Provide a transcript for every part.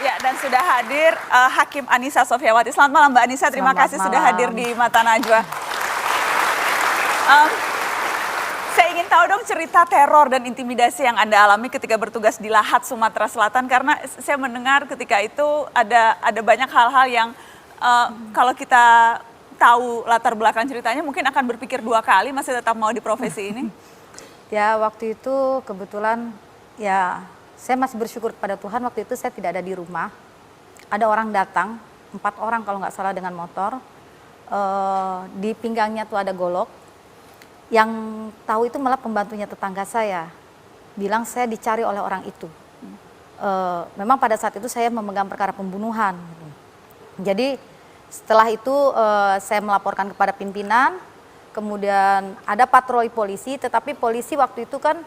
Ya, dan sudah hadir Hakim Anissa Sofyawati. Selamat malam Mbak Anissa, terima Selamat kasih sudah malam. hadir di Mata Najwa. Em, saya ingin tahu dong cerita teror dan intimidasi yang Anda alami ketika bertugas di Lahat, Sumatera Selatan. Karena saya mendengar ketika itu ada banyak hal-hal yang kalau kita tahu latar belakang ceritanya mungkin akan berpikir dua kali masih tetap mau di profesi ini. Ya waktu itu kebetulan ya saya masih bersyukur kepada Tuhan, waktu itu saya tidak ada di rumah. Ada orang datang, 4 orang kalau nggak salah dengan motor. Di pinggangnya tuh ada golok. Yang tahu itu malah pembantunya tetangga saya. Bilang saya dicari oleh orang itu. Memang pada saat itu saya memegang perkara pembunuhan. Jadi setelah itu saya melaporkan kepada pimpinan. Kemudian ada patroli polisi, tetapi polisi waktu itu kan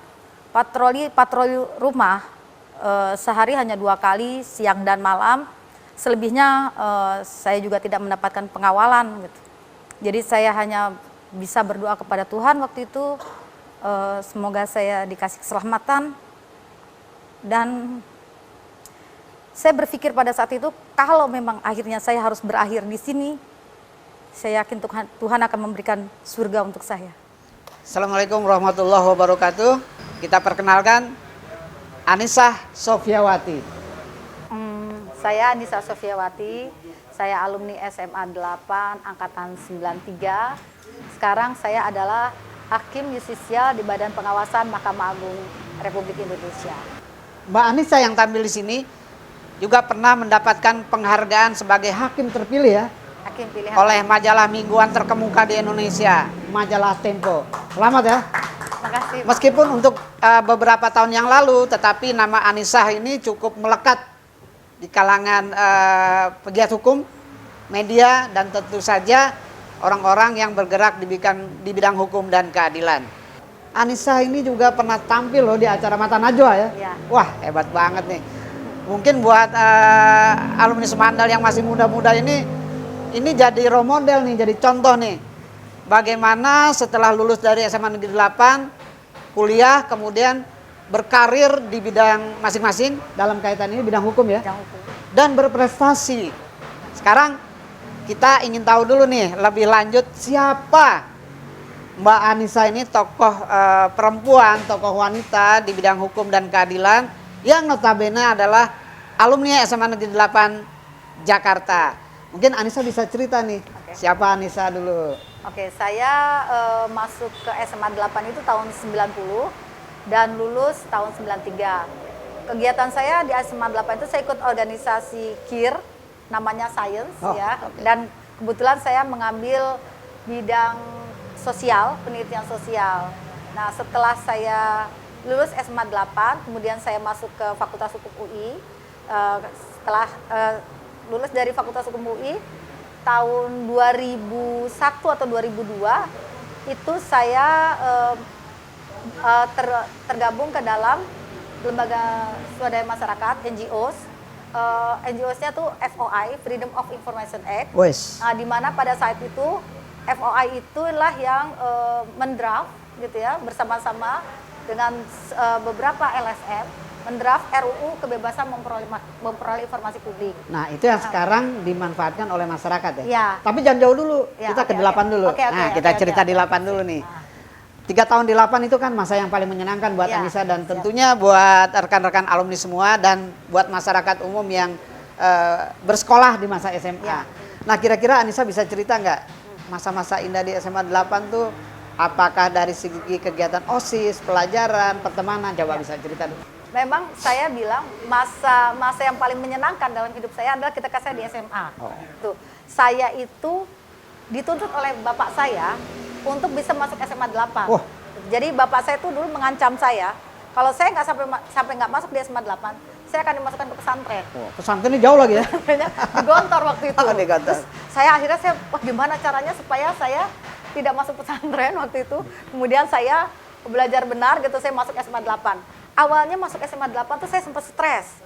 patroli rumah sehari hanya 2 kali, siang dan malam. Selebihnya saya juga tidak mendapatkan pengawalan gitu. Jadi saya hanya bisa berdoa kepada Tuhan waktu itu, semoga saya dikasih keselamatan. Dan saya berpikir pada saat itu kalau memang akhirnya saya harus berakhir di sini, saya yakin Tuhan akan memberikan surga untuk saya. Assalamualaikum warahmatullahi wabarakatuh. Kita perkenalkan Anissa Sofyawati. Saya Anissa Sofyawati, saya alumni SMA 8 Angkatan 93. Sekarang saya adalah Hakim Yustisya di Badan Pengawasan Mahkamah Agung Republik Indonesia. Mbak Anissa yang tampil di sini juga pernah mendapatkan penghargaan sebagai hakim terpilih ya Hakim pilihan oleh majalah mingguan terkemuka di Indonesia, majalah Tempo. Selamat ya. Terima kasih. Meskipun untuk beberapa tahun yang lalu, tetapi nama Anissa ini cukup melekat di kalangan pegiat hukum, media, dan tentu saja orang-orang yang bergerak di bidang hukum dan keadilan. Anissa ini juga pernah tampil loh di acara Mata Najwa ya. Ya. Wah, hebat banget nih. Mungkin buat alumni Semandal yang masih muda-muda ini jadi role model nih, jadi contoh nih. Bagaimana setelah lulus dari SMA Negeri 8, kuliah, kemudian berkarir di bidang masing-masing, dalam kaitan ini bidang hukum ya. Bidang hukum. Dan berprestasi. Sekarang kita ingin tahu dulu nih, lebih lanjut siapa Mbak Anissa ini, tokoh perempuan, tokoh wanita di bidang hukum dan keadilan yang notabene adalah alumni SMA Negeri 8 Jakarta. Mungkin Anissa bisa cerita nih, siapa Anissa dulu? Oke, saya masuk ke SMA 8 itu tahun 90 dan lulus tahun 93. Kegiatan saya di SMA 8 itu saya ikut organisasi KIR, namanya Science ya. Okay. Dan kebetulan saya mengambil bidang sosial, penelitian sosial. Nah, setelah saya lulus SMA 8, kemudian saya masuk ke Fakultas Hukum UI. Setelah lulus dari Fakultas Hukum UI, tahun 2001 atau 2002 itu saya tergabung ke dalam lembaga swadaya masyarakat NGOs. NGOs-nya tuh FOI, Freedom of Information Act. Wes. Di mana pada saat itu FOI itulah yang mendraft gitu ya, bersama-sama dengan beberapa LSM mendraft RUU kebebasan memperoleh informasi publik. Nah, itu yang sekarang dimanfaatkan oleh masyarakat ya. Ya. Tapi jangan jauh dulu, Ya, kita ke oke, 8 oke. dulu. Oke, Nah, kita cerita di 8 dulu nih. 3 tahun di 8 itu kan masa yang paling menyenangkan buat Ya, Anissa dan tentunya buat rekan-rekan alumni semua dan buat masyarakat umum yang bersekolah di masa SMA. Ya. Nah, kira-kira Anissa bisa cerita nggak masa-masa indah di SMA 8 tuh, apakah dari segi kegiatan OSIS, pelajaran, pertemanan, coba bisa cerita dulu. Memang saya bilang masa yang paling menyenangkan dalam hidup saya adalah ketika saya di SMA. Tuh, saya itu dituntut oleh bapak saya untuk bisa masuk SMA 8. Wah. Jadi bapak saya itu dulu mengancam saya, kalau saya nggak sampai nggak masuk di SMA 8, saya akan dimasukkan ke pesantren. Oh, pesantrennya jauh lagi ya? Pesantrennya di Gontor waktu itu. Oh, di Gontor. Terus saya akhirnya wah gimana caranya supaya saya tidak masuk pesantren waktu itu. Kemudian saya belajar benar gitu, saya masuk SMA 8. Awalnya masuk SMA 8 tuh saya sempat stres.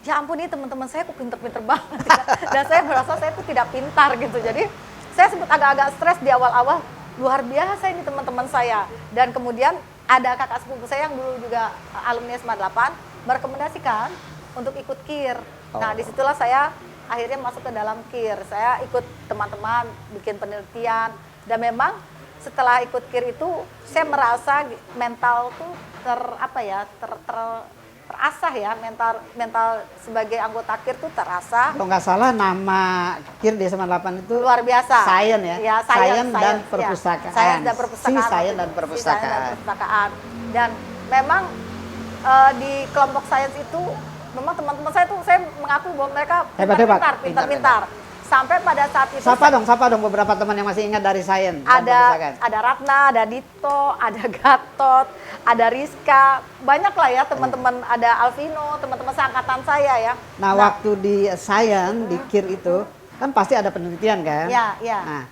Ya ampun, ini teman-teman saya kok pinter-pinter banget ya. Dan saya merasa saya tuh tidak pintar gitu. Jadi saya sempat agak-agak stres di awal-awal. Luar biasa ini teman-teman saya. Dan kemudian ada kakak sepupu saya yang dulu juga alumni SMA 8 merekomendasikan untuk ikut KIR. Oh. Nah, disitulah saya akhirnya masuk ke dalam KIR. Saya ikut teman-teman bikin penelitian, dan memang setelah ikut KIR itu saya merasa mental tuh terasah ya, mental sebagai anggota KIR tuh terasa Kalau nggak salah nama KIR di SMA 8 itu luar biasa. Sains ya, Ya, Sains dan ya. Perpustakaan. Sains dan perpustakaan. Si Sains dan Si Perpustakaan. Sains dan perpustakaan. Dan memang di kelompok sains itu memang teman-teman saya tuh, saya mengaku bahwa mereka Hebat-hebat. pintar-pintar. Sampai pada saat itu Sapa dong beberapa teman yang masih ingat dari Sains dan Perpustakaan. ada Ratna, ada Dito, ada Gatot, ada Rizka, banyak lah ya teman-teman, ada Alvino, teman-teman seangkatan saya ya. Nah, waktu di Sains, di KIR itu, kan pasti ada penelitian kan? Ya, ya. Nah,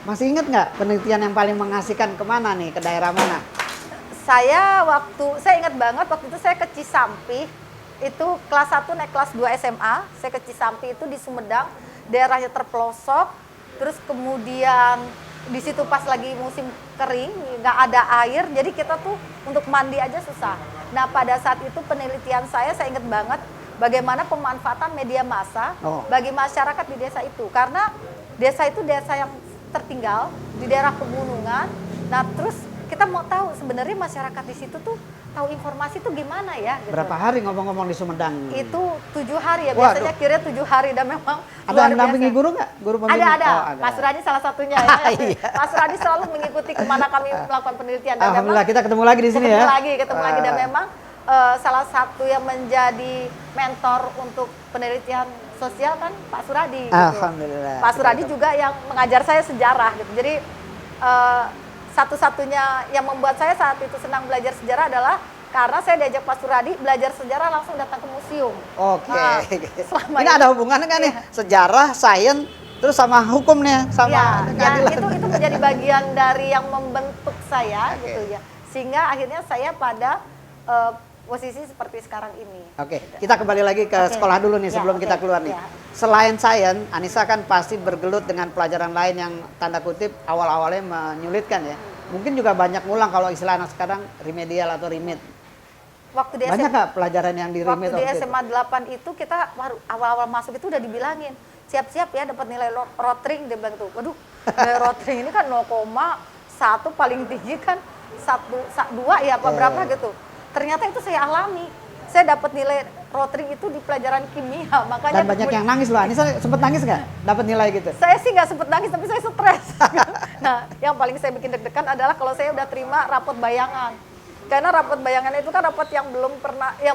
masih ingat nggak penelitian yang paling mengasihkan kemana nih, ke daerah mana? Saya ingat banget waktu itu saya ke Cisampih, itu kelas 1 naik kelas 2 SMA, saya ke Cisampih itu di Sumedang, daerahnya terpelosok, terus kemudian di situ pas lagi musim kering, nggak ada air, jadi kita tuh untuk mandi aja susah. Nah, pada saat itu penelitian saya ingat banget bagaimana pemanfaatan media massa bagi masyarakat di desa itu, karena desa itu desa yang tertinggal di daerah pegunungan. Nah, terus kita mau tahu sebenarnya masyarakat di situ tuh tahu informasi tuh gimana ya gitu. Berapa hari ngomong-ngomong di Sumedang? Itu 7 hari ya, Waduh. biasanya kira 7 hari, dan memang Ada luar yang dampingi biasa. guru nggak? Guru pembimbing? Ada. Oh, ada. Mas Suradi salah satunya ya. Iya. Mas Suradi selalu mengikuti kemana kami melakukan penelitian, dan Alhamdulillah memang kita ketemu lagi di sini ya. ketemu lagi, dan memang salah satu yang menjadi mentor untuk penelitian sosial kan Pak Suradi gitu. Alhamdulillah. Pak Suradi juga yang mengajar saya sejarah gitu. Jadi satu-satunya yang membuat saya saat itu senang belajar sejarah adalah karena saya diajak Pak Suradi belajar sejarah langsung datang ke museum. Oke. Nah, selama Ini ada hubungannya nggak nih? Sejarah, sains, terus sama hukum nih, sama ya, keadilan. itu menjadi bagian dari yang membentuk saya gitu ya. Sehingga akhirnya saya pada posisi seperti sekarang ini. Oke, kita kembali lagi ke sekolah dulu nih Ya, sebelum kita keluar nih. ya. Selain sains, Anissa kan pasti bergelut dengan pelajaran lain yang tanda kutip awal-awalnya menyulitkan ya. Mungkin juga banyak ngulang kalau istilah anak sekarang remedial atau remit. Waktu di Banyak SMA, nggak pelajaran yang di remit? waktu di waktu itu? SMA 8 itu kita baru awal-awal masuk itu udah dibilangin, siap-siap ya dapat nilai rotring, dia bilang tuh. Waduh, nilai rotring ini kan 0,1 paling tinggi kan 2 ya apa berapa gitu. Ternyata itu saya alami. Saya dapat nilai rotring itu di pelajaran kimia, makanya Dan banyak yang nangis loh. Anissa sempet nangis nggak? Dapat nilai gitu? saya sih nggak sempet nangis, tapi saya stres. Nah, yang paling saya bikin deg-degan adalah kalau saya udah terima rapot bayangan. Karena rapot bayangan itu kan rapot yang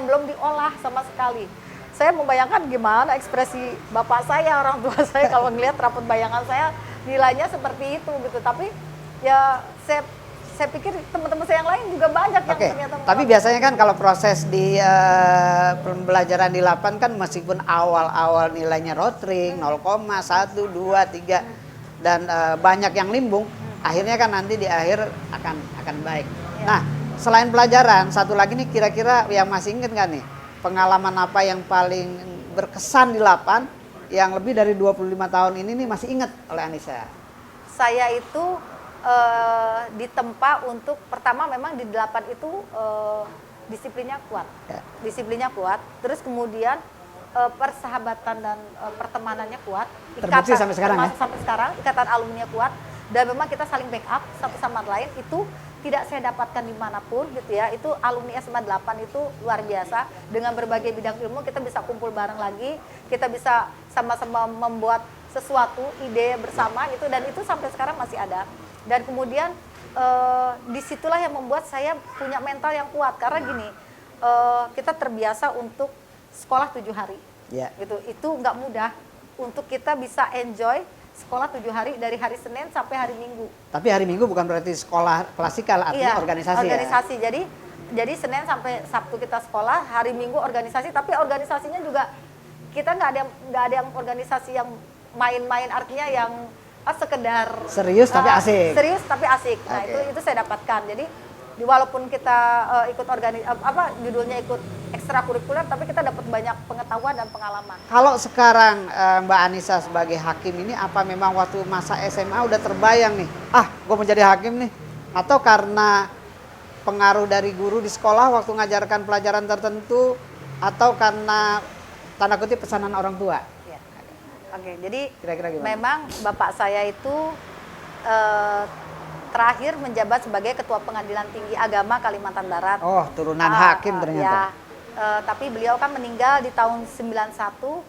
belum diolah sama sekali. Saya membayangkan gimana ekspresi bapak saya, orang tua saya kalau ngelihat rapot bayangan saya nilainya seperti itu gitu. Tapi ya saya pikir teman-teman saya yang lain juga banyak yang Oke, ternyata tapi biasanya kan kalau proses di pembelajaran di 8 kan meskipun awal-awal nilainya rotring 0,1, 2, 3 dan banyak yang limbung, akhirnya kan nanti di akhir akan baik. Ya. Nah, selain pelajaran, satu lagi nih kira-kira yang masih ingat nggak nih? Pengalaman apa yang paling berkesan di 8 yang lebih dari 25 tahun ini nih masih ingat oleh Anissa? saya itu ditempa untuk pertama memang di 8 itu disiplinnya kuat. Ya. Disiplinnya kuat, terus kemudian persahabatan dan pertemanannya kuat. Terbukti sampai sekarang ya? termasuk sampai sekarang, ikatan alumninya kuat, dan memang kita saling backup satu sama lain. Itu tidak saya dapatkan dimanapun gitu ya. Itu alumni SMA 8 itu luar biasa. Dengan berbagai bidang ilmu kita bisa kumpul bareng lagi, kita bisa sama-sama membuat sesuatu ide bersama gitu, dan itu sampai sekarang masih ada. Dan kemudian disitulah yang membuat saya punya mental yang kuat, karena gini, kita terbiasa untuk sekolah 7 hari, gitu. Itu nggak mudah untuk kita bisa enjoy sekolah 7 hari dari hari Senin sampai hari Minggu. Tapi hari Minggu bukan berarti sekolah klasikal, artinya organisasi ya? Organisasi. Jadi Senin sampai Sabtu kita sekolah, hari Minggu organisasi, tapi organisasinya juga kita nggak ada yang organisasi yang main-main, artinya yang sekedar Serius tapi asik. Serius tapi asik. Nah, Oke. itu saya dapatkan. Jadi walaupun kita ikut judulnya ikut ekstrakurikuler, tapi kita dapat banyak pengetahuan dan pengalaman. Kalau sekarang Mbak Anissa sebagai hakim ini, apa memang waktu masa SMA udah terbayang nih, gue mau jadi hakim nih? Atau karena pengaruh dari guru di sekolah waktu ngajarkan pelajaran tertentu, atau karena tanda kutip pesanan orang tua. Ya. Oke, jadi Kira-kira gimana? memang bapak saya itu terakhir menjabat sebagai Ketua Pengadilan Tinggi Agama Kalimantan Barat. Oh, turunan hakim ternyata. Tapi beliau kan meninggal di tahun 91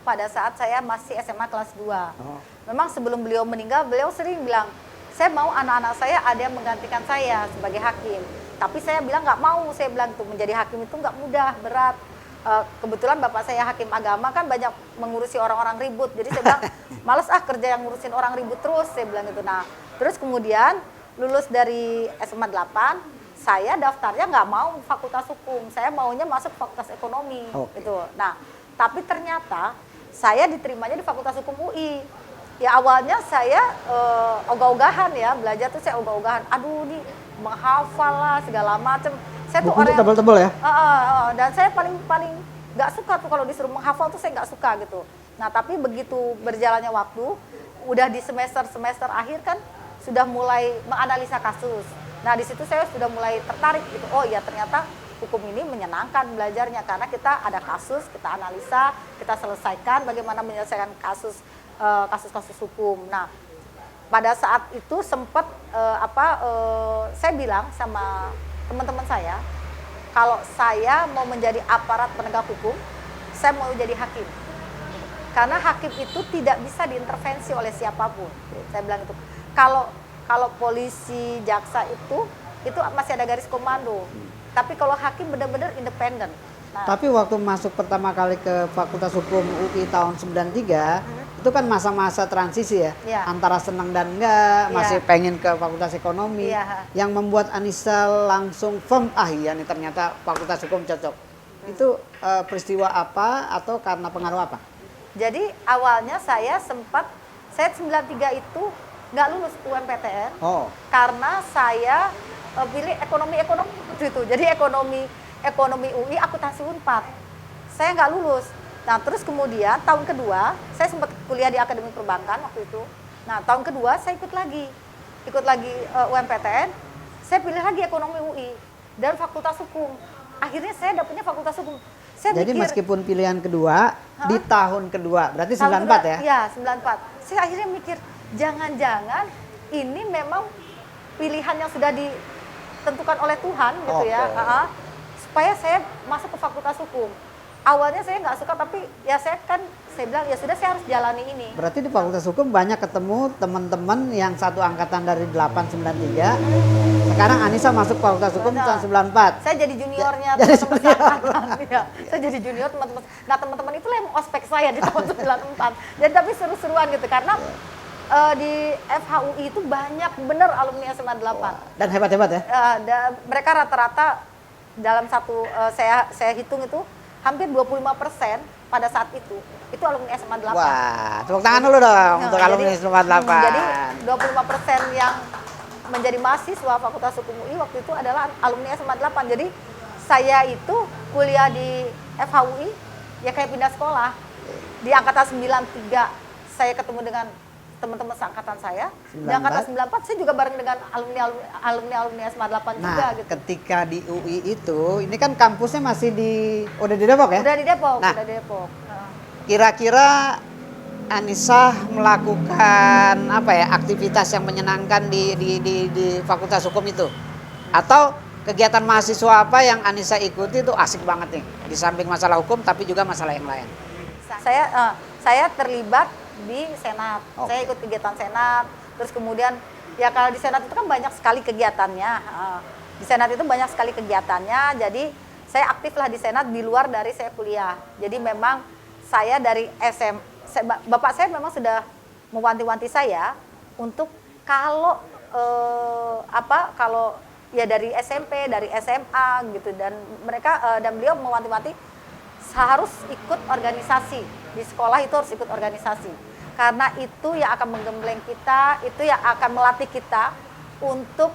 pada saat saya masih SMA kelas 2. Oh. Memang sebelum beliau meninggal, beliau sering bilang, saya mau anak-anak saya ada yang menggantikan saya sebagai hakim. Tapi saya bilang nggak mau, saya bilang tuh menjadi hakim itu nggak mudah, berat. Kebetulan bapak saya hakim agama kan banyak mengurusi orang-orang ribut. Jadi saya bilang, males kerja yang ngurusin orang ribut terus, saya bilang gitu. Nah, terus kemudian lulus dari SMA 8, saya daftarnya nggak mau fakultas hukum, saya maunya masuk fakultas ekonomi. Oke. Gitu. Nah, tapi ternyata saya diterimanya di fakultas hukum UI. Ya awalnya saya ogah-ogahan ya, belajar tuh saya ogah-ogahan. Aduh nih menghafal lah segala macem. Saya tuh Bukunya orang tebal-tebal ya? dan saya paling nggak suka tuh kalau disuruh menghafal tuh saya nggak suka gitu. Nah tapi begitu berjalannya waktu, udah di semester akhir kan sudah mulai menganalisa kasus. Nah di situ saya sudah mulai tertarik gitu. Oh iya ternyata hukum ini menyenangkan belajarnya karena kita ada kasus, kita analisa, kita selesaikan bagaimana menyelesaikan kasus-kasus hukum. Nah pada saat itu sempat saya bilang sama teman-teman saya, kalau saya mau menjadi aparat penegak hukum, saya mau jadi hakim. Karena hakim itu tidak bisa diintervensi oleh siapapun. Saya bilang itu. Kalau polisi, jaksa itu masih ada garis komando. Tapi kalau hakim benar-benar independen. Nah, Tapi waktu masuk pertama kali ke Fakultas Hukum UI tahun 93, itu kan masa-masa transisi ya, Iya. antara senang dan enggak, Iya. masih pengen ke Fakultas Ekonomi, Iya. yang membuat Anissa langsung firm, iya nih ternyata Fakultas Hukum cocok. Itu peristiwa apa atau karena pengaruh apa? jadi awalnya saya 93 itu nggak lulus UMPTN. Oh, Karena saya pilih ekonomi waktu itu. Jadi ekonomi UI akuntansi Unpad. Saya nggak lulus. Nah terus kemudian tahun kedua saya sempat kuliah di Akademi Perbankan waktu itu. Nah tahun kedua saya ikut lagi UMPTN. Saya pilih lagi ekonomi UI dan Fakultas Hukum. Akhirnya saya dapetnya Fakultas Hukum. Saya jadi mikir, meskipun pilihan kedua di tahun kedua, berarti 94 ya? Iya 94. Saya akhirnya mikir jangan-jangan ini memang pilihan yang sudah ditentukan oleh Tuhan gitu ya. Oke. Supaya saya masuk ke Fakultas Hukum. Awalnya saya nggak suka tapi ya saya bilang ya sudah saya harus jalani ini. Berarti di Fakultas Hukum banyak ketemu teman-teman yang satu angkatan dari 893. Sekarang Anissa masuk Fakultas Hukum Benar. tahun 94. Saya jadi juniornya Jadi teman-teman seangkatan. Ya. Saya jadi junior teman-teman. Nah teman-teman itulah yang ospek saya di tahun 94. Jadi tapi seru-seruan gitu karena di FHUI itu banyak bener alumni SMA 8. Dan hebat-hebat ya? Mereka rata-rata dalam satu saya hitung itu hampir 25% pada saat itu alumni SMA 8. Wah, tepuk tangan dulu dong untuk alumni SMA 8. Jadi 25% yang menjadi mahasiswa Fakultas Hukum UI waktu itu adalah alumni SMA 8. Jadi saya itu kuliah di FHUI ya kayak pindah sekolah. Di angkatan 93 saya ketemu dengan teman-teman seangkatan saya. Di angkatan 94 saya juga bareng dengan alumni SMA 8 juga Nah, gitu. ketika di UI itu, ini kan kampusnya masih udah di Depok ya? Udah di Depok, Nah, udah di Depok. Kira-kira Anissa melakukan apa ya aktivitas yang menyenangkan di Fakultas Hukum itu? Atau kegiatan mahasiswa apa yang Anissa ikuti itu asik banget nih? Di samping masalah hukum tapi juga masalah yang lain. Saya terlibat di Senat. Oke. Saya ikut kegiatan Senat. Terus kemudian ya kalau di Senat itu kan banyak sekali kegiatannya. Di Senat itu banyak sekali kegiatannya. Jadi saya aktif lah di Senat di luar dari saya kuliah. Jadi memang saya dari bapak saya memang sudah mewanti-wanti saya untuk kalau kalau ya dari SMP, dari SMA gitu dan mereka dan beliau mewanti-wanti harus ikut organisasi. Di sekolah itu harus ikut organisasi. Karena itu yang akan menggembleng kita, itu yang akan melatih kita untuk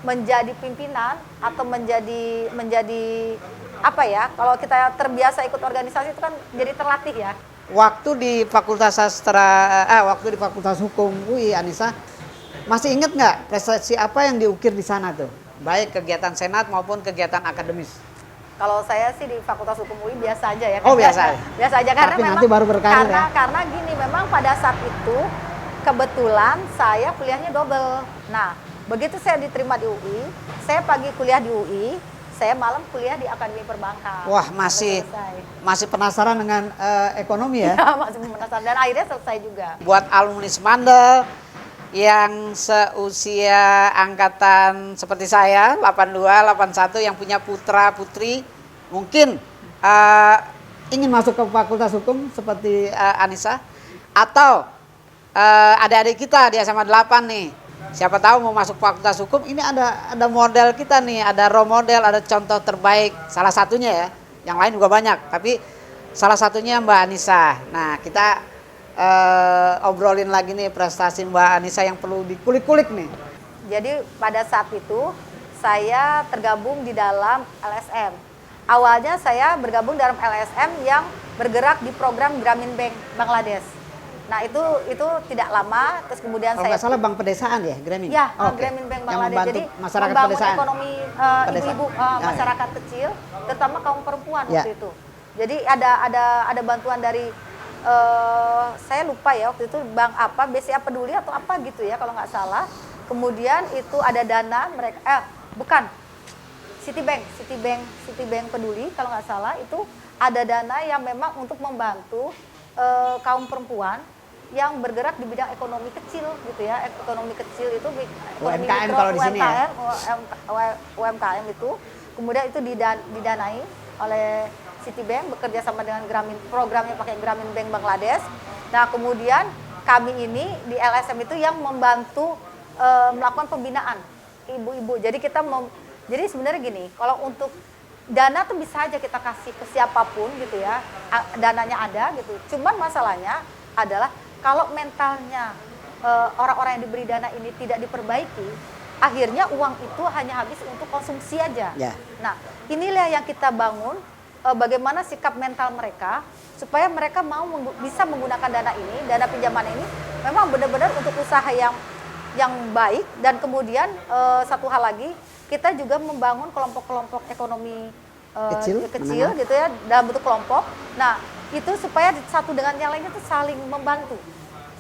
menjadi pimpinan atau menjadi apa ya? Kalau kita terbiasa ikut organisasi itu kan jadi terlatih ya. Waktu di Fakultas waktu di Fakultas Hukum UI, Anissa masih ingat nggak prestasi apa yang diukir di sana tuh? Baik kegiatan senat maupun kegiatan akademis. Kalau saya sih di Fakultas Hukum UI biasa aja ya. Oh, biasa. Biasa aja karena Tapi memang nanti baru berkarir karena gini, memang pada saat itu kebetulan saya kuliahnya double. Nah, begitu saya diterima di UI, saya pagi kuliah di UI, saya malam kuliah di Akademi Perbankan. Wah, Sampai masih penasaran dengan ekonomi ya? selesai. Ya, masih penasaran dan akhirnya selesai juga. Buat alumni Semandel yang seusia angkatan seperti saya, 82, 81, yang punya putra putri, mungkin ingin masuk ke Fakultas Hukum seperti Anissa, atau adik-adik kita di SMA 8 nih, siapa tahu mau masuk Fakultas Hukum, ini ada model kita nih, ada role model, ada contoh terbaik, salah satunya ya, yang lain juga banyak, tapi salah satunya Mbak Anissa. Nah, kita obrolin lagi nih prestasi Mbak Anissa yang perlu dikulik-kulik nih. Jadi pada saat itu saya tergabung di dalam LSM. Awalnya saya bergabung dalam LSM yang bergerak di program Grameen Bank Bangladesh. Nah itu tidak lama, terus kemudian Kalau saya nggak salah bank pedesaan ya, Grameen? Ya, Oke. Grameen Bank Yang Bangladesh. membantu Jadi masyarakat membangun pedesaan. ekonomi ibu-ibu masyarakat kecil, terutama kaum perempuan Ya. waktu itu. Jadi ada bantuan dari saya lupa ya waktu itu bank apa, BCA Peduli atau apa gitu ya kalau nggak salah. Kemudian itu ada dana mereka bukan Citibank Peduli kalau nggak salah, itu ada dana yang memang untuk membantu kaum perempuan yang bergerak di bidang ekonomi kecil gitu ya. Ekonomi kecil itu ekonomi UMKM mikro, kalau di sini ya. UMKM itu kemudian itu didanai oleh Citibank bekerja sama dengan Grameen, programnya pakai Grameen Bank Bangladesh. Nah kemudian kami ini di LSM itu yang membantu melakukan pembinaan ibu-ibu. Jadi jadi sebenarnya gini, kalau untuk dana tuh bisa aja kita kasih ke siapapun gitu ya, dananya ada gitu. Cuman masalahnya adalah kalau mentalnya orang-orang yang diberi dana ini tidak diperbaiki, akhirnya uang itu hanya habis untuk konsumsi aja. Ya. Nah inilah yang kita bangun. Bagaimana sikap mental mereka supaya mereka mau bisa menggunakan dana ini, dana pinjaman ini memang benar-benar untuk usaha yang baik. Dan kemudian satu hal lagi, kita juga membangun kelompok-kelompok ekonomi kecil gitu ya dalam bentuk kelompok. Nah itu supaya satu dengan yang lainnya itu saling membantu,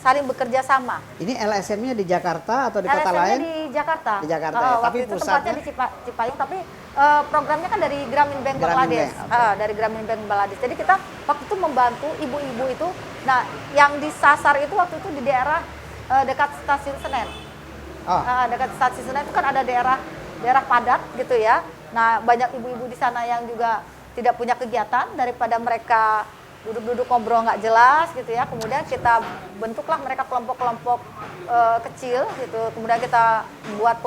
saling bekerja sama. Ini LSM-nya di Jakarta atau di kota LSM-nya lain? di Jakarta. Di Jakarta ya, Waktu tapi itu pusatnya tempatnya di Cipayung, tapi programnya kan dari Grameen Bank Grameen Bangladesh. Bank, okay. Dari Grameen Bank Bangladesh. Jadi kita waktu itu membantu ibu-ibu itu. Nah, yang disasar itu waktu itu di daerah dekat Stasiun Senen. Oh. Dekat Stasiun Senen itu kan ada daerah padat gitu ya. Nah, banyak ibu-ibu di sana yang juga tidak punya kegiatan, daripada mereka duduk-duduk ngobrol nggak jelas gitu ya. Kemudian kita bentuklah mereka kelompok-kelompok kecil gitu. Kemudian kita buat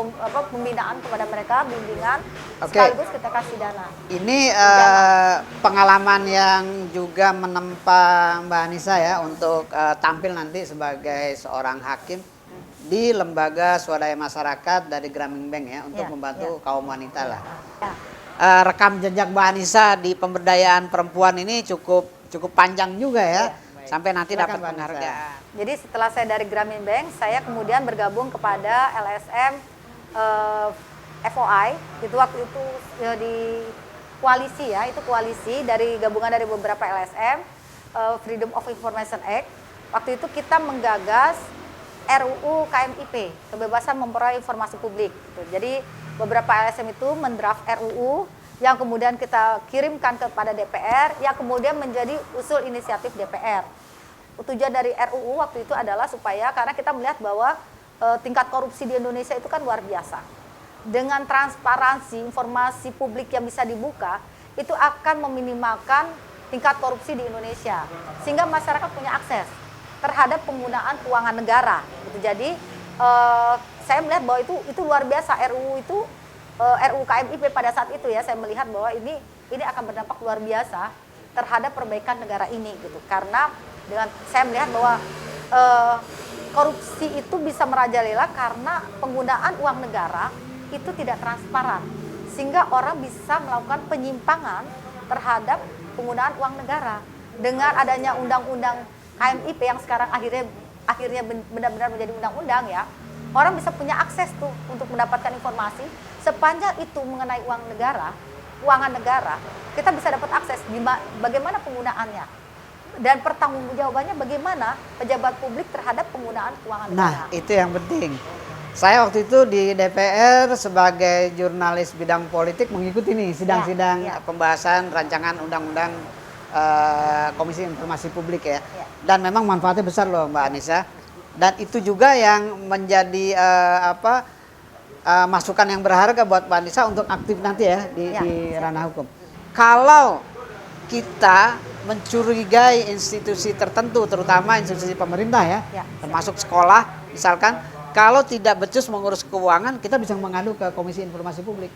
pembinaan kepada mereka, bimbingan, sekaligus kita kasih dana. Ini pengalaman yang juga menempa Mbak Anissa ya untuk tampil nanti sebagai seorang hakim di lembaga swadaya masyarakat dari Grameen Bank ya untuk membantu kaum wanita lah. Ya. Rekam jejak Mbak Anissa di pemberdayaan perempuan ini cukup panjang juga ya. Sampai nanti dapat penghargaan. Jadi setelah saya dari Grameen Bank, saya kemudian bergabung kepada LSM FOI. Itu waktu itu di koalisi ya, itu koalisi dari gabungan dari beberapa LSM, Freedom of Information Act. Waktu itu kita menggagas RUU KMIP, kebebasan memperoleh informasi publik. Jadi beberapa LSM itu mendraft RUU yang kemudian kita kirimkan kepada DPR, yang kemudian menjadi usul inisiatif DPR. Tujuan dari RUU waktu itu adalah supaya, karena kita melihat bahwa tingkat korupsi di Indonesia itu kan luar biasa. Dengan transparansi informasi publik yang bisa dibuka, itu akan meminimalkan tingkat korupsi di Indonesia. Sehingga masyarakat punya akses terhadap penggunaan keuangan negara. Gitu. Jadi saya melihat bahwa itu luar biasa. RUU KMIP pada saat itu ya, saya melihat bahwa ini akan berdampak luar biasa terhadap perbaikan negara ini gitu. Karena dengan saya melihat bahwa korupsi itu bisa merajalela karena penggunaan uang negara itu tidak transparan, sehingga orang bisa melakukan penyimpangan terhadap penggunaan uang negara. Dengan adanya undang-undang KMIP yang sekarang akhirnya benar-benar menjadi undang-undang ya, orang bisa punya akses tuh untuk mendapatkan informasi sepanjang itu mengenai uang negara, keuangan negara, kita bisa dapat akses bagaimana penggunaannya dan pertanggungjawabannya bagaimana pejabat publik terhadap penggunaan keuangan negara. Nah, itu yang penting. Saya waktu itu di DPR sebagai jurnalis bidang politik mengikuti nih sidang-sidang pembahasan rancangan undang-undang Komisi Informasi Publik ya. Dan memang manfaatnya besar loh Mbak Anissa. Dan itu juga yang menjadi masukan yang berharga buat Mbak Anissa untuk aktif nanti ya di ranah hukum. Kalau kita mencurigai institusi tertentu, terutama institusi pemerintah ya, termasuk sekolah misalkan, kalau tidak becus mengurus keuangan, kita bisa mengadu ke Komisi Informasi Publik.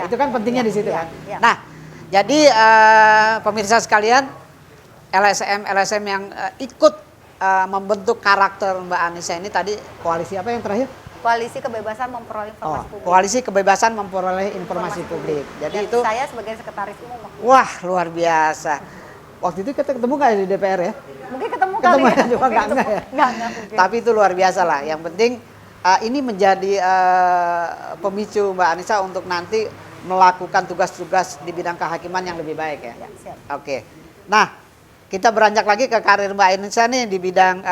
Itu kan pentingnya di situ kan. Nah, jadi pemirsa sekalian, LSM yang ikut membentuk karakter Mbak Anissa ini tadi koalisi apa yang terakhir? Koalisi Kebebasan Memperoleh Informasi Publik. Koalisi Kebebasan Memperoleh Informasi Publik. Jadi dan itu saya sebagai sekretaris umum. Wah, luar biasa. Waktu itu kita ketemu nggak di DPR ya? Mungkin ketemu Ketemu kali ya, cuma nggak ya. Nggak, Tapi itu luar biasa lah. Yang penting ini menjadi pemicu Mbak Anissa untuk nanti melakukan tugas-tugas di bidang kehakiman yang lebih baik ya. Siap. Oke. Nah, kita beranjak lagi ke karir Mbak Anissa nih di bidang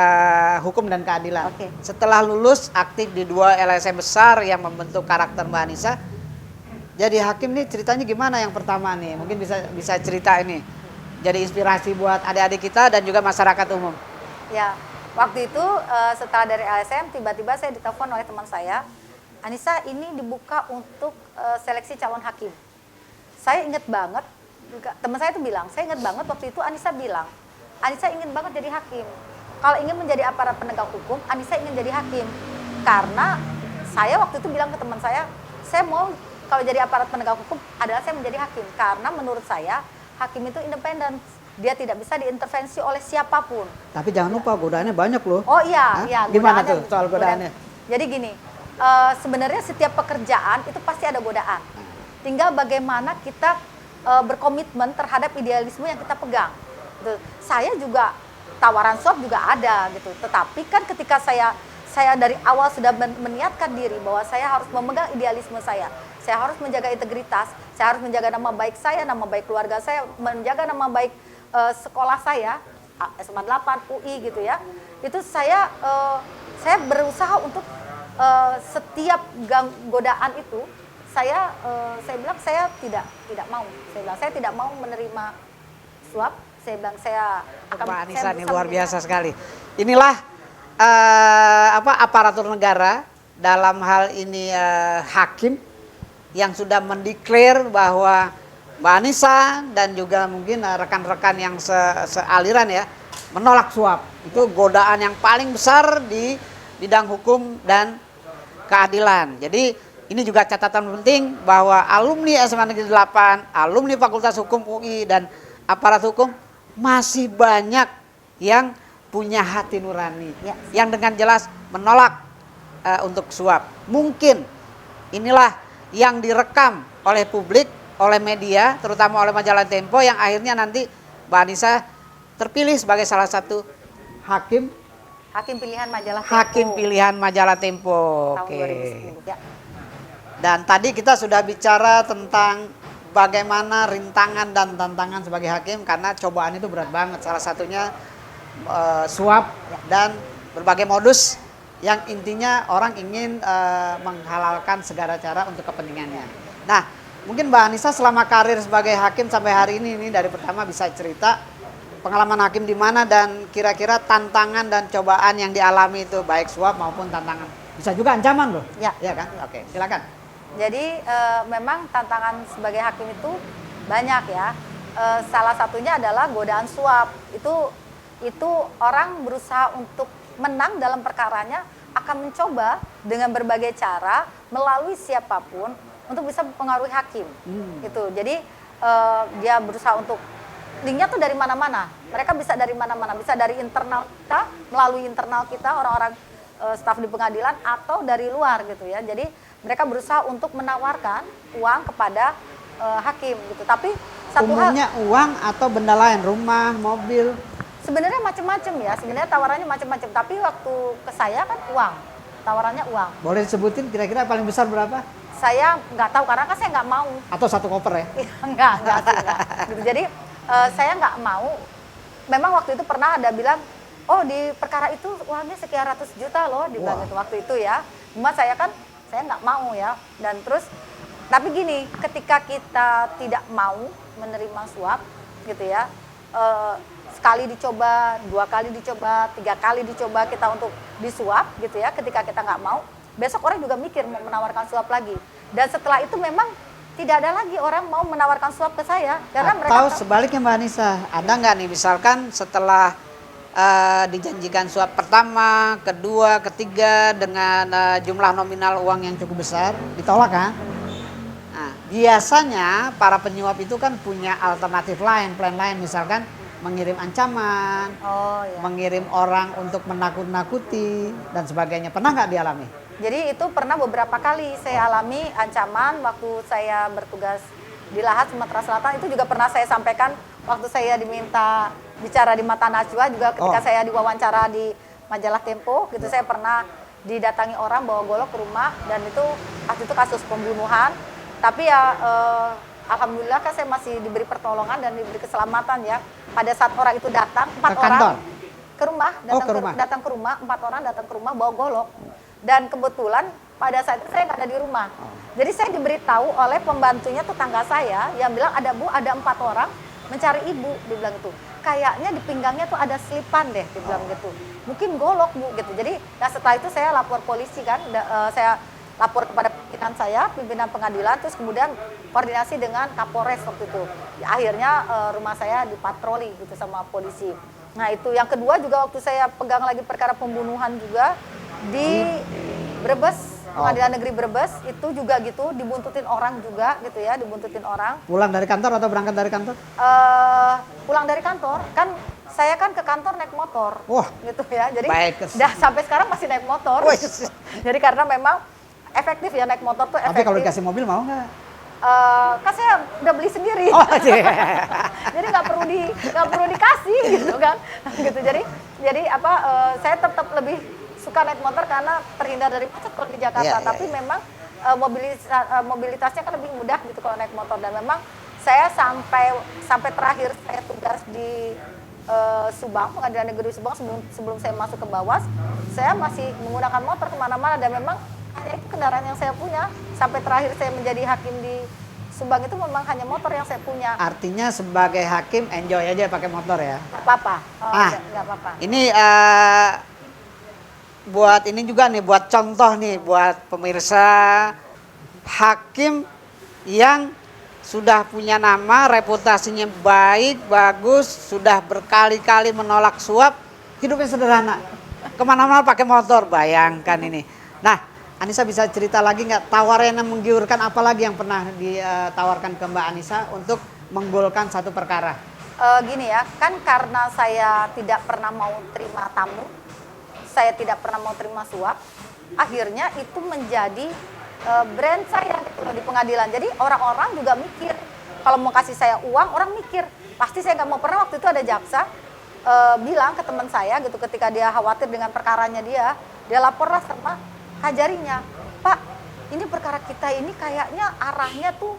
hukum dan keadilan. Oke. Setelah lulus aktif di 2 LSM besar yang membentuk karakter Mbak Anissa. Jadi hakim nih ceritanya gimana yang pertama nih? Mungkin bisa cerita ini. Jadi inspirasi buat adik-adik kita dan juga masyarakat umum. Ya, waktu itu setelah dari LSM tiba-tiba saya ditelepon oleh teman saya, Anissa ini dibuka untuk seleksi calon hakim. Saya ingat banget, teman saya itu bilang, saya ingat banget waktu itu Anissa bilang, Anissa ingin banget jadi hakim. Kalau ingin menjadi aparat penegak hukum, Anissa ingin jadi hakim. Karena saya waktu itu bilang ke teman saya mau kalau jadi aparat penegak hukum adalah saya menjadi hakim. Karena menurut saya hakim itu independen, dia tidak bisa diintervensi oleh siapapun. Tapi jangan lupa godaannya banyak loh. Oh iya, iya. Gimana tuh soal godaannya? Jadi gini, sebenarnya setiap pekerjaan itu pasti ada godaan. Tinggal bagaimana kita berkomitmen terhadap idealisme yang kita pegang. Gitu. Saya juga tawaran suap juga ada gitu. Tetapi kan ketika saya dari awal sudah meniatkan diri bahwa saya harus memegang idealisme saya harus menjaga integritas, saya harus menjaga nama baik saya, nama baik keluarga saya, menjaga nama baik sekolah saya, SMA 8, UI gitu ya. Itu saya berusaha untuk setiap godaan itu saya bilang saya tidak mau. Saya tidak mau menerima suap. Saya bilang saya akan Mbak Anissa ini bisa luar menjadi biasa sekali. Inilah aparatur negara dalam hal ini hakim yang sudah mendeklar bahwa Mbak Anissa dan juga mungkin rekan-rekan yang sealiran ya menolak suap. Itu godaan yang paling besar di bidang hukum dan keadilan. Jadi ini juga catatan penting bahwa alumni SMA Negeri 8, alumni Fakultas Hukum UI dan aparat hukum masih banyak yang punya hati nurani yang dengan jelas menolak untuk suap. Mungkin inilah yang direkam oleh publik, oleh media, terutama oleh majalah Tempo yang akhirnya nanti Mbak Anissa terpilih sebagai salah satu hakim pilihan majalah Tempo. Hakim pilihan majalah Tempo. Tahun Oke. 2010 ya. Dan tadi kita sudah bicara tentang bagaimana rintangan dan tantangan sebagai hakim karena cobaan itu berat banget. Salah satunya suap dan berbagai modus yang intinya orang ingin menghalalkan segala cara untuk kepentingannya. Nah, mungkin Mbak Anissa selama karir sebagai hakim sampai hari ini dari pertama bisa cerita pengalaman hakim di mana dan kira-kira tantangan dan cobaan yang dialami itu baik suap maupun tantangan. Bisa juga ancaman loh. Ya kan? Oke, silakan. Jadi memang tantangan sebagai hakim itu banyak ya. Salah satunya adalah godaan suap. Itu orang berusaha untuk menang dalam perkaranya akan mencoba dengan berbagai cara melalui siapapun untuk bisa mempengaruhi hakim. Gitu. Jadi dia berusaha untuk linknya tuh dari mana-mana. Mereka bisa dari mana-mana, bisa dari internal kita, melalui internal kita orang-orang staf di pengadilan atau dari luar gitu ya. Jadi mereka berusaha untuk menawarkan uang kepada hakim gitu. Tapi satu umumnya uang atau benda lain, rumah, mobil. Sebenarnya macam-macam ya, sebenarnya tawarannya macam-macam. Tapi waktu ke saya kan uang, tawarannya uang. Boleh disebutin kira-kira paling besar berapa? saya nggak tahu karena kan saya nggak mau. Atau satu koper ya? Enggak sih, enggak. Gitu. Jadi saya nggak mau. Memang waktu itu pernah ada bilang, oh di perkara itu uangnya sekian ratus juta loh, dibilang itu waktu itu ya. Cuma saya nggak mau ya. Dan terus, tapi gini, ketika kita tidak mau menerima suap, gitu ya, sekali dicoba, 2 kali dicoba, 3 kali dicoba kita untuk disuap, gitu ya. Ketika kita nggak mau, besok orang juga mikir mau menawarkan suap lagi. Dan setelah itu memang tidak ada lagi orang mau menawarkan suap ke saya karena mereka Atau sebaliknya Mbak Anissa, ada nggak nih misalkan setelah dijanjikan suap pertama, kedua, ketiga dengan jumlah nominal uang yang cukup besar, ditolak kan? Nah, biasanya para penyuap itu kan punya alternatif lain, plan lain, misalkan mengirim ancaman, Oh ya. mengirim orang untuk menakut-nakuti dan sebagainya. Pernah nggak dialami? Jadi itu pernah beberapa kali saya alami ancaman waktu saya bertugas di Lahat Sumatera Selatan. Itu juga pernah saya sampaikan waktu saya diminta bicara di Mata Najwa, juga ketika saya diwawancara di majalah Tempo gitu. Saya pernah didatangi orang bawa golok ke rumah dan itu waktu itu kasus pembunuhan. Tapi ya alhamdulillah kan saya masih diberi pertolongan dan diberi keselamatan ya. Pada saat orang itu datang, 4 orang ke rumah, datang ke rumah, 4 orang datang ke rumah bawa golok. Dan kebetulan pada saat itu saya nggak ada di rumah. Jadi saya diberitahu oleh pembantunya tetangga saya yang bilang, ada Bu, ada 4 orang mencari ibu, dibilang itu. Kayaknya di pinggangnya tuh ada selipan deh, dibilang gitu. Mungkin golok Bu, gitu. Jadi nah setelah itu saya lapor polisi kan, saya lapor kepada pimpinan saya, pimpinan pengadilan, terus kemudian koordinasi dengan Kapolres waktu itu. Akhirnya rumah saya dipatroli gitu sama polisi. Nah itu yang kedua juga waktu saya pegang lagi perkara pembunuhan juga di Brebes, Pengadilan Negeri Brebes, itu juga gitu, dibuntutin orang juga gitu ya, dibuntutin orang. Pulang dari kantor atau berangkat dari kantor? Pulang dari kantor, kan saya kan ke kantor naik motor. Wah, gitu ya, jadi baik. sampai sekarang masih naik motor. Jadi karena memang efektif ya naik motor tuh efektif. Tapi kalau dikasih mobil mau nggak? Kan saya udah beli sendiri. Oh, iya. Jadi nggak perlu dikasih gitu kan. Gitu. Jadi apa saya tetap lebih suka naik motor karena terhindar dari macet kalau di Jakarta. Tapi memang mobilitasnya kan lebih mudah gitu kalau naik motor. Dan memang saya sampai terakhir saya tugas di Subang, Pengadilan Negeri Subang, sebelum saya masuk ke Bawas, saya masih menggunakan motor kemana-mana dan memang hanya itu kendaraan yang saya punya. Sampai terakhir saya menjadi hakim di Subang itu memang hanya motor yang saya punya. Artinya sebagai hakim enjoy aja pakai motor ya? Nggak apa-apa. Nggak apa-apa. Ini buat ini juga nih, buat contoh nih, buat pemirsa, hakim yang sudah punya nama, reputasinya baik, bagus, sudah berkali-kali menolak suap, hidupnya sederhana. Kemana-mana pakai motor, bayangkan ini. Nah, Anissa bisa cerita lagi nggak tawaran yang menggiurkan, apa lagi yang pernah ditawarkan ke Mbak Anissa untuk menggolkan satu perkara? Gini ya, kan karena saya tidak pernah mau terima tamu, saya tidak pernah mau terima suap, akhirnya itu menjadi brand saya gitu di pengadilan. Jadi orang-orang juga mikir, kalau mau kasih saya uang, orang mikir, pasti saya nggak mau. Pernah waktu itu ada jaksa bilang ke teman saya gitu, ketika dia khawatir dengan perkaranya dia laporlah sama Kajarinya, Pak, ini perkara kita ini kayaknya arahnya tuh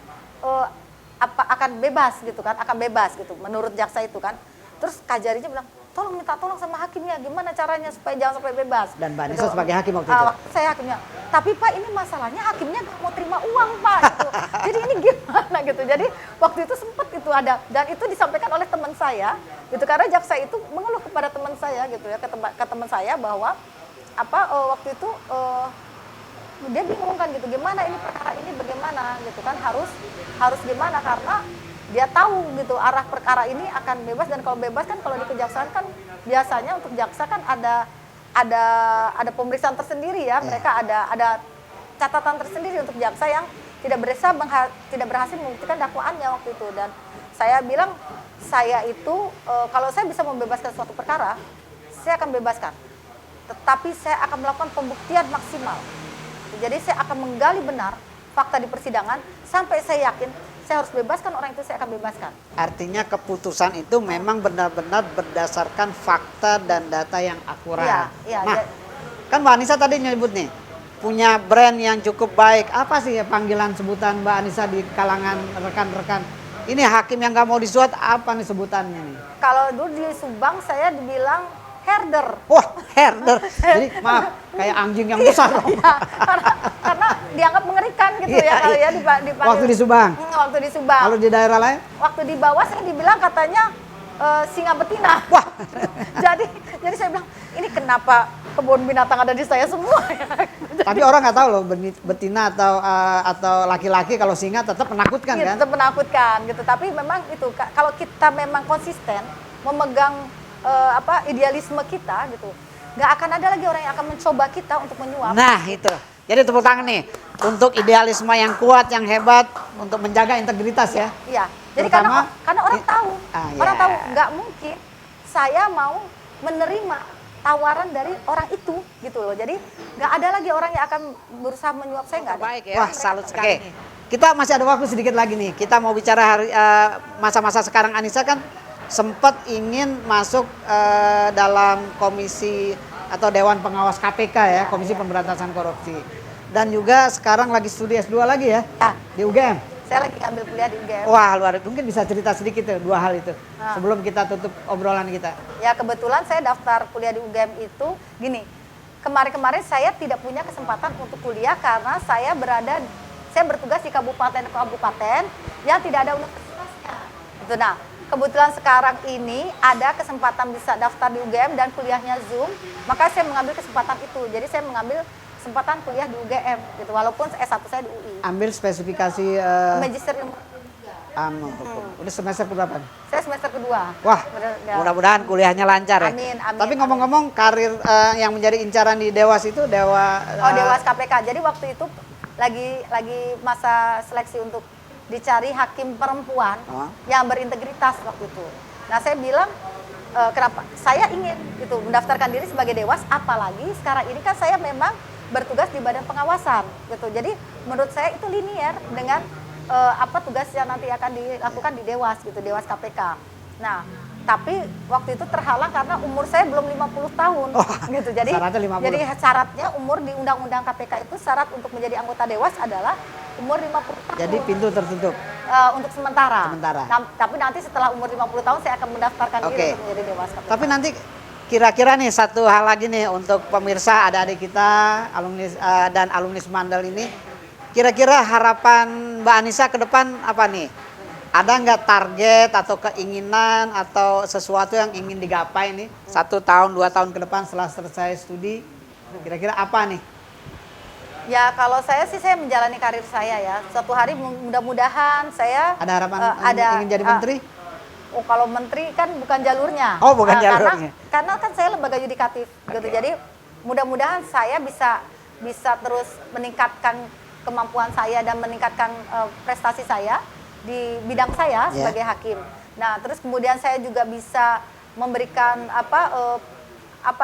akan bebas gitu kan, akan bebas gitu, menurut jaksa itu kan. Terus Kajarinya bilang, minta tolong sama hakimnya, gimana caranya supaya jangan sampai bebas. Dan Mbak Anissa gitu. sebagai hakim waktu itu? Saya hakimnya, tapi Pak ini masalahnya hakimnya gak mau terima uang Pak. Gitu. Jadi ini gimana gitu. Jadi waktu itu sempat itu ada, dan itu disampaikan oleh teman saya, gitu, karena jaksa itu mengeluh kepada teman saya gitu ya, ke teman saya bahwa waktu itu dia bingung kan gitu, gimana ini perkara ini bagaimana gitu kan, harus gimana, karena dia tahu gitu arah perkara ini akan bebas. Dan kalau bebas kan kalau di kejaksaan kan biasanya untuk jaksa kan ada pemeriksaan tersendiri ya, mereka ada catatan tersendiri untuk jaksa yang tidak berhasil membuktikan dakwaannya waktu itu. Dan saya bilang, saya itu kalau saya bisa membebaskan suatu perkara, saya akan bebaskan, tetapi saya akan melakukan pembuktian maksimal. Jadi saya akan menggali benar fakta di persidangan sampai saya yakin saya harus bebaskan orang itu, saya akan bebaskan. Artinya keputusan itu memang benar-benar berdasarkan fakta dan data yang akurat. Iya, nah, kan Mbak Anissa tadi nyebut nih, punya brand yang cukup baik. Apa sih panggilan sebutan Mbak Anissa di kalangan rekan-rekan? Ini hakim yang nggak mau disuat, apa nih sebutannya nih? Kalau dulu di Subang saya dibilang herder. Wah, herder. Jadi maaf, kayak anjing yang besar. Iya, karena dianggap mengerikan gitu Iya, ya kalau iya. ya dipanggil. Waktu di Subang. Waktu di Subang. Kalau di daerah lain? Waktu di bawah saya dibilang katanya singa betina. Wah. jadi saya bilang ini kenapa kebun binatang ada di saya semua ya. Tapi orang nggak tahu loh betina atau laki-laki kalau singa tetap menakutkan kan? Tetap menakutkan gitu. Tapi memang itu kalau kita memang konsisten memegang idealisme kita gitu, nggak akan ada lagi orang yang akan mencoba kita untuk menyuap. Nah itu. Jadi tepuk tangan nih untuk idealisme yang kuat, yang hebat untuk menjaga integritas ya. Iya. Jadi Terutama, karena orang tahu, orang iya. tahu nggak mungkin saya mau menerima tawaran dari orang itu gitu loh. Jadi nggak ada lagi orang yang akan berusaha menyuap saya, nggak ada. Baik ya. Wah salut sekali. Oke. Kita masih ada waktu sedikit lagi nih. Kita mau bicara masa-masa sekarang. Anissa kan sempat ingin masuk dalam komisi atau Dewan Pengawas KPK ya, Komisi Pemberantasan Korupsi. Dan juga sekarang lagi studi S2 lagi ya, di UGM. Saya lagi ambil kuliah di UGM. Wah luar biasa, mungkin bisa cerita sedikit tuh, dua hal itu. Nah. Sebelum kita tutup obrolan kita. Ya kebetulan saya daftar kuliah di UGM itu gini, kemarin-kemarin saya tidak punya kesempatan untuk kuliah karena saya bertugas di kabupaten yang tidak ada universitasnya. Gitu. Nah, kebetulan sekarang ini ada kesempatan bisa daftar di UGM dan kuliahnya Zoom, maka saya mengambil kesempatan itu. Jadi saya mengambil kesempatan kuliah di UGM gitu, walaupun S1 saya di UI. Ambil spesifikasi Magister ilmu. Udah semester berapa? Saya semester kedua. Wah, Ya. mudah-mudahan kuliahnya lancar ya. Amin, amin. Tapi ngomong-ngomong karir yang menjadi incaran di Dewas itu Dewas KPK. Jadi waktu itu lagi masa seleksi untuk dicari hakim perempuan yang berintegritas waktu itu. Nah, saya bilang kenapa saya ingin gitu mendaftarkan diri sebagai Dewas, apalagi sekarang ini kan saya memang bertugas di Badan Pengawasan gitu. Jadi menurut saya itu linier dengan tugas yang nanti akan dilakukan di Dewas gitu, Dewas KPK. Nah, tapi waktu itu terhalang karena umur saya belum 50 tahun gitu. Jadi syaratnya 50. Jadi syaratnya umur di Undang-Undang KPK itu syarat untuk menjadi anggota Dewas adalah umur 50 tahun. Jadi pintu tertutup. Untuk sementara. Sementara. Tapi nanti setelah umur 50 tahun saya akan mendaftarkan diri untuk menjadi Dewas KPK. Tapi nanti kira-kira nih satu hal lagi nih untuk pemirsa adik-adik kita alumni dan alumnis Mandal ini, kira-kira harapan Mbak Anissa ke depan apa nih? Ada nggak target atau keinginan atau sesuatu yang ingin digapai nih 1 tahun 2 tahun ke depan setelah selesai studi? Kira-kira apa nih? Ya kalau saya sih saya menjalani karir saya ya. Suatu hari mudah-mudahan saya Ada harapan ingin jadi menteri? Oh kalau menteri kan bukan jalurnya. Oh bukan jalurnya. Karena kan saya lembaga yudikatif gitu. Jadi mudah-mudahan saya bisa terus meningkatkan kemampuan saya dan meningkatkan prestasi saya di bidang saya sebagai hakim. Nah terus kemudian saya juga bisa memberikan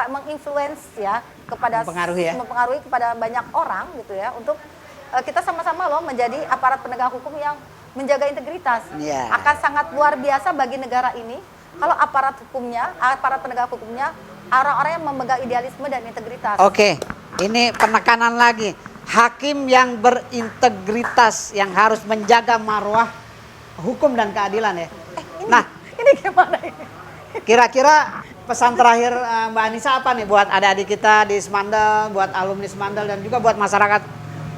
menginfluence ya kepada mempengaruhi kepada banyak orang gitu ya untuk kita sama-sama loh menjadi aparat penegak hukum yang menjaga integritas. Akan sangat luar biasa bagi negara ini kalau aparat penegak hukumnya orang-orang yang memegang idealisme dan integritas. Oke, ini penekanan lagi. Hakim yang berintegritas yang harus menjaga marwah hukum dan keadilan ya. Ini gimana ini? Kira-kira pesan terakhir Mbak Anissa apa nih buat adik-adik kita di Semandal, buat alumni Semandal dan juga buat masyarakat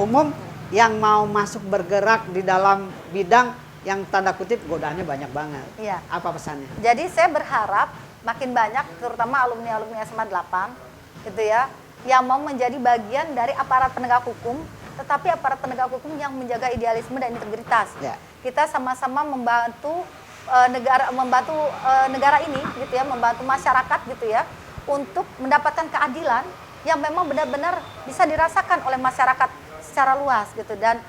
umum yang mau masuk bergerak di dalam bidang yang tanda kutip godaannya banyak banget. Iya. Apa pesannya? Jadi saya berharap makin banyak terutama alumni-alumni SMA 8 gitu ya yang mau menjadi bagian dari aparat penegak hukum, tetapi aparat penegak hukum yang menjaga idealisme dan integritas. Ya. Kita sama-sama membantu negara ini gitu ya, membantu masyarakat gitu ya untuk mendapatkan keadilan yang memang benar-benar bisa dirasakan oleh masyarakat secara luas gitu dan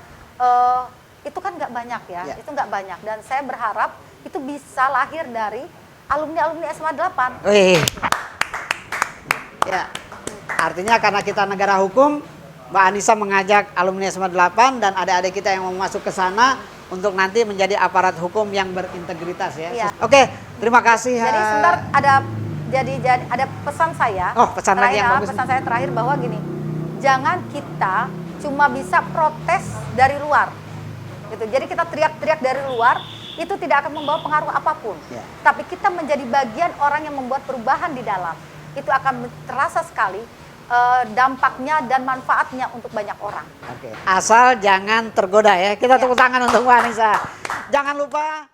itu kan nggak banyak ya, itu nggak banyak dan saya berharap itu bisa lahir dari alumni SMA 8. Ya, artinya karena kita negara hukum, Mbak Anissa mengajak alumni SMA 8 dan adik-adik kita yang mau masuk ke sana untuk nanti menjadi aparat hukum yang berintegritas ya. Iya. Oke, terima kasih. Jadi sebentar ada pesan saya. Oh, pesan lagi yang bagus. Pesan saya terakhir bahwa gini, jangan kita cuma bisa protes dari luar. Gitu. Jadi kita teriak-teriak dari luar, itu tidak akan membawa pengaruh apapun. Ya. Tapi kita menjadi bagian orang yang membuat perubahan di dalam. Itu akan terasa sekali dampaknya dan manfaatnya untuk banyak orang. Oke. Asal jangan tergoda ya. Kita tepuk tangan untuk Bu Anissa. Jangan lupa